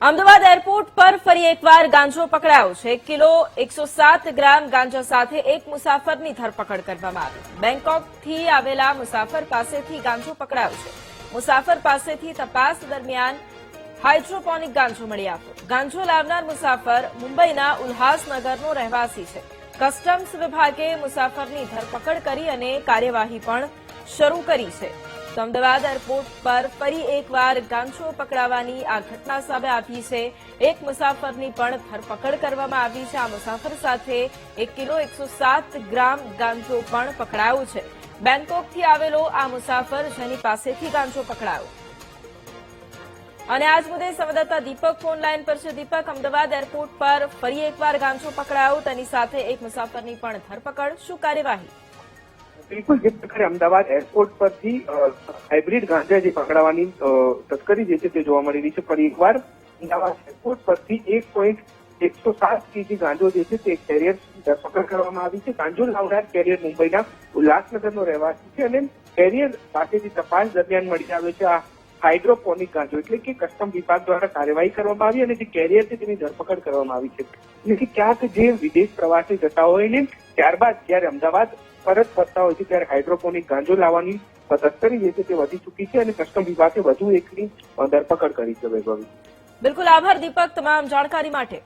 Ahmedabad airport પર ફરી એકવાર ગાંજો પકડાયો છે। 1 કિલો 107 ગ્રામ ગાંજા સાથે એક મુસાફરની ધરપકડ કરવામાં આવી। બેંકોકથી આવેલા મુસાફર પાસેથી ગાંજો પકડાયો છે। મુસાફર પાસેથી તપાસ દરમિયાન હાઇડ્રોપોનિક ગાંજો મળી આવ્યો। ગાંજો લાવનાર મુસાફર મુંબઈના ઉલ્હાસનગરનો રહેવાસી છે। કસ્ટમ્સ વિભાગે મુસાફરની ધરપકડ કરી અને કાર્યવાહી પણ શરૂ કરી છે। તો અમદાવાદ એરપોર્ટ પર ફરી એકવાર ગાંજો પકડાવાની આ ઘટના સામે આવી છે। એક મુસાફરની પણ ધરપકડ કરવામાં આવી છે। આ મુસાફર સાથે 1 કિલો 107 ગ્રામ ગાંજો પણ પકડાયો છે। બેંકોકથી આવેલો આ મુસાફર જેની પાસેથી ગાંજો પકડાયો। અને આજ મુદ્દે સંવાદદાતા દીપક ફોન લાઈન પર છે। દીપક, અમદાવાદ એરપોર્ટ પર ફરી એકવાર ગાંજો પકડાયો, તેની સાથે એક મુસાફરની પણ ધરપકડ, શું કાર્યવાહી? બિલકુલ, જે પ્રકારે અમદાવાદ એરપોર્ટ પરથી હાઇબ્રિડ ગાંજા જે પકડાવાની તસ્કરી જે છે તે જોવા મળી રહી છે। ફરી એકવાર અમદાવાદ એરપોર્ટ પરથી 1.107 કેજી ગાંજો જે છે તે કેરિયર ધરપકડ કરવામાં આવી છે। ગાંજો લાવનાર કેરિયર મુંબઈના ઉલ્લાસનગરનો રહેવાસી છે અને કેરિયર પાસેથી તપાસ દરમિયાન મળી આવ્યો છે આ હાઇડ્રોપોનિક ગાંજો, એટલે કે કસ્ટમ વિભાગ દ્વારા કાર્યવાહી કરવામાં આવી અને જે કેરિયર છે તેની ધરપકડ કરવામાં આવી છે। એટલે કે ક્યાંક જે વિદેશ પ્રવાસે જતા હોય ને ત્યારબાદ જયારે અમદાવાદ પરત ફરતા હોય છે ત્યારે હાઇડ્રોપોનિક ગાંજો લાવવાની તસ્કરી જે છે તે વધી ચૂકી છે અને કસ્ટમ વિભાગે વધુ એકની ધરપકડ કરી છે। વૈભવી, બિલકુલ આભાર દીપક તમામ જાણકારી માટે।